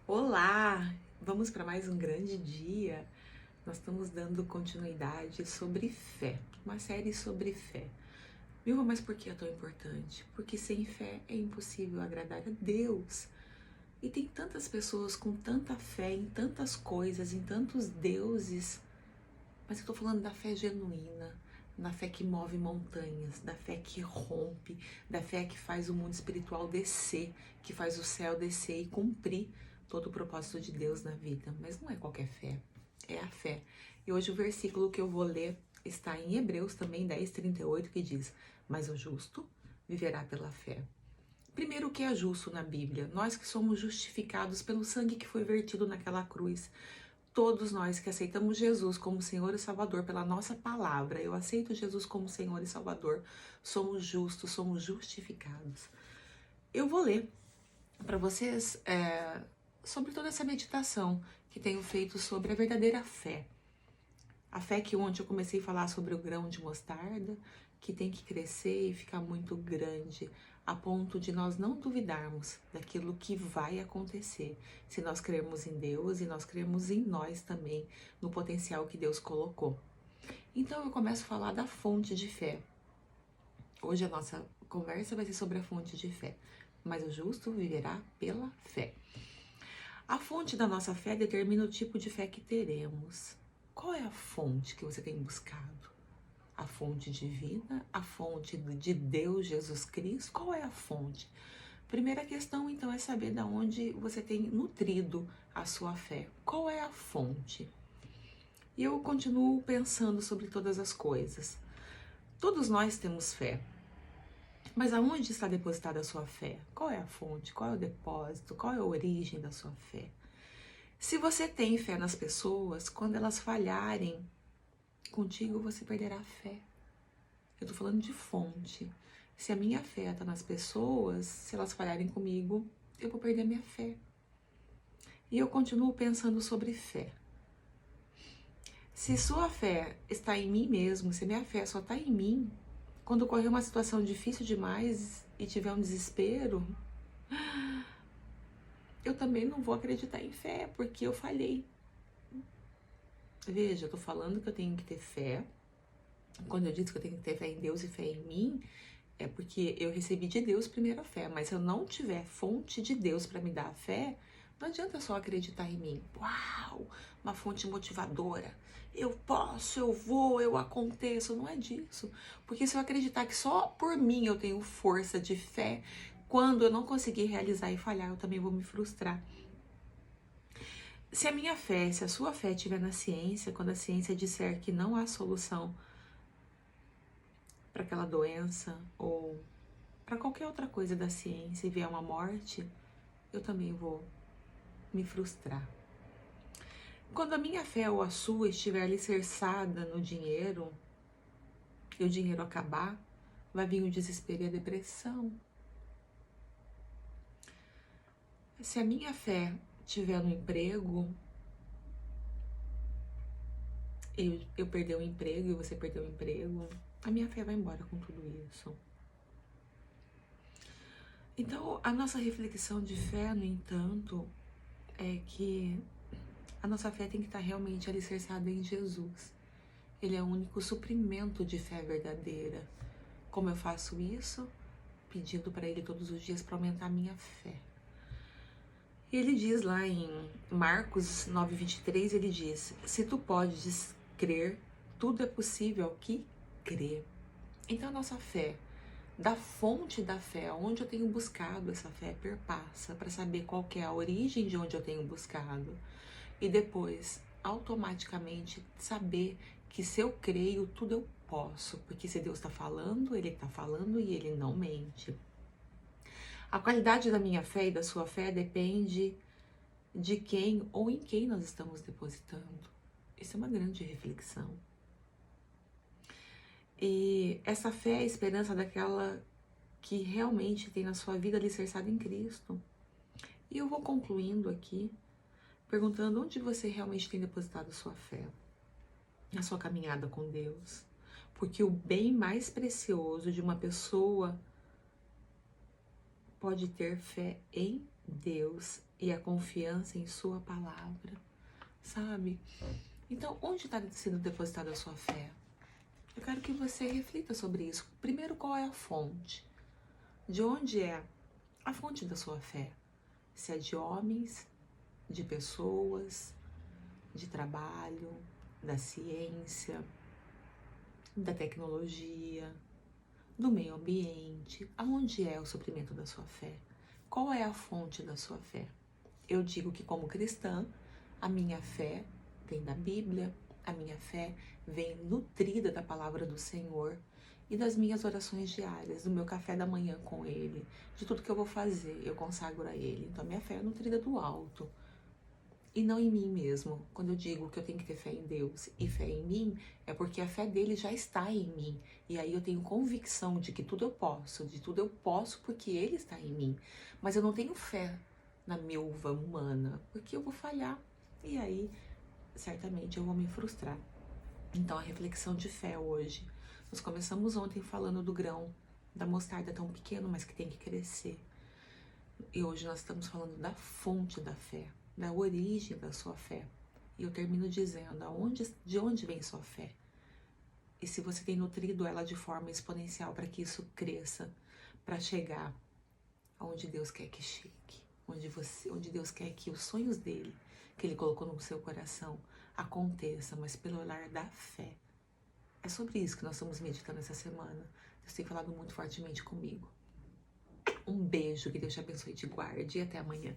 Olá! Vamos para mais um grande dia. Nós estamos dando continuidade sobre fé, uma série sobre fé. Vilma, mas por que é tão importante? Porque sem fé é impossível agradar a Deus. E tem tantas pessoas com tanta fé em tantas coisas, em tantos deuses, mas eu estou falando da fé genuína, da fé que move montanhas, da fé que rompe, da fé que faz o mundo espiritual descer, que faz o céu descer e cumprir todo o propósito de Deus na vida. Mas não é qualquer fé, é a fé. E hoje o versículo que eu vou ler está em Hebreus também 10:38, que diz: mas o justo viverá pela fé. Primeiro, o que é justo na Bíblia? Nós que somos justificados pelo sangue que foi vertido naquela cruz. Todos nós que aceitamos Jesus como Senhor e Salvador pela nossa palavra, eu aceito Jesus como Senhor e Salvador, somos justos, somos justificados. Eu vou ler para vocês sobre toda essa meditação que tenho feito sobre a verdadeira fé. A fé que ontem eu comecei a falar sobre o grão de mostarda, que tem que crescer e ficar muito grande, a ponto de nós não duvidarmos daquilo que vai acontecer, se nós crermos em Deus e nós crermos em nós também, no potencial que Deus colocou. Então eu começo a falar da fonte de fé. Hoje a nossa conversa vai ser sobre a fonte de fé, mas o justo viverá pela fé. A fonte da nossa fé determina o tipo de fé que teremos. Qual é a fonte que você tem buscado? A fonte divina, a fonte de Deus, Jesus Cristo? Qual é a fonte? Primeira questão, então, é saber de onde você tem nutrido a sua fé. Qual é a fonte? E eu continuo pensando sobre todas as coisas. Todos nós temos fé. Mas aonde está depositada a sua fé? Qual é a fonte? Qual é o depósito? Qual é a origem da sua fé? Se você tem fé nas pessoas, quando elas falharem contigo, você perderá a fé. Eu tô falando de fonte. Se a minha fé está nas pessoas, se elas falharem comigo, eu vou perder a minha fé. E eu continuo pensando sobre fé. Se sua fé está em mim mesmo, se minha fé só está em mim, quando ocorrer uma situação difícil demais e tiver um desespero, eu também não vou acreditar em fé, porque eu falhei. Veja, eu tô falando que eu tenho que ter fé. Quando eu disse que eu tenho que ter fé em Deus e fé em mim, é porque eu recebi de Deus primeiro a fé. Mas se eu não tiver fonte de Deus para me dar a fé, não adianta só acreditar em mim. Uau, uma fonte motivadora. Eu posso, eu vou, eu aconteço. Não é disso. Porque se eu acreditar que só por mim eu tenho força de fé, quando eu não conseguir realizar e falhar, eu também vou me frustrar. Se a minha fé, se a sua fé estiver na ciência, quando a ciência disser que não há solução para aquela doença ou para qualquer outra coisa da ciência e vier uma morte, eu também vou me frustrar. Quando a minha fé ou a sua estiver alicerçada no dinheiro e o dinheiro acabar, vai vir o desespero e a depressão. Se a minha fé estiver no emprego, eu perder o emprego e você perder o emprego, a minha fé vai embora com tudo isso. Então, a nossa reflexão de fé, no entanto, é que a nossa fé tem que estar realmente alicerçada em Jesus. Ele é o único suprimento de fé verdadeira. Como eu faço isso? Pedindo para Ele todos os dias para aumentar a minha fé. E ele diz lá em Marcos 9:23, ele diz: se tu podes crer, tudo é possível ao que crê. Então a nossa fé, da fonte da fé, onde eu tenho buscado essa fé, perpassa para saber qual que é a origem de onde eu tenho buscado. E depois, automaticamente, saber que se eu creio, tudo eu posso. Porque se Deus está falando, Ele está falando e Ele não mente. A qualidade da minha fé e da sua fé depende de quem ou em quem nós estamos depositando. Isso é uma grande reflexão. E essa fé é a esperança daquela que realmente tem na sua vida alicerçada em Cristo. E eu vou concluindo aqui, perguntando onde você realmente tem depositado sua fé, na sua caminhada com Deus. Porque o bem mais precioso de uma pessoa pode ter fé em Deus e a confiança em sua palavra, sabe? Então, onde está sendo depositada a sua fé? Eu quero que você reflita sobre isso. Primeiro, qual é a fonte? De onde é a fonte da sua fé? Se é de homens, de pessoas, de trabalho, da ciência, da tecnologia, do meio ambiente. Aonde é o suprimento da sua fé? Qual é a fonte da sua fé? Eu digo que, como cristã, a minha fé vem da Bíblia, a minha fé vem nutrida da palavra do Senhor e das minhas orações diárias, do meu café da manhã com Ele, de tudo que eu vou fazer, eu consagro a Ele. Então, a minha fé é nutrida do alto e não em mim mesmo. Quando eu digo que eu tenho que ter fé em Deus e fé em mim, é porque a fé dele já está em mim. E aí eu tenho convicção de que tudo eu posso porque Ele está em mim. Mas eu não tenho fé na minha uva humana, porque eu vou falhar. E aí, certamente, eu vou me frustrar. Então, a reflexão de fé hoje. Nós começamos ontem falando do grão, da mostarda tão pequeno, mas que tem que crescer. E hoje nós estamos falando da fonte da fé, da origem da sua fé. E eu termino dizendo, de onde vem sua fé? E se você tem nutrido ela de forma exponencial para que isso cresça, para chegar aonde Deus quer que chegue, onde Deus quer que os sonhos dele, que ele colocou no seu coração, aconteça, mas pelo olhar da fé. É sobre isso que nós estamos meditando essa semana. Deus tem falado muito fortemente comigo. Um beijo, que Deus te abençoe e te guarde e até amanhã.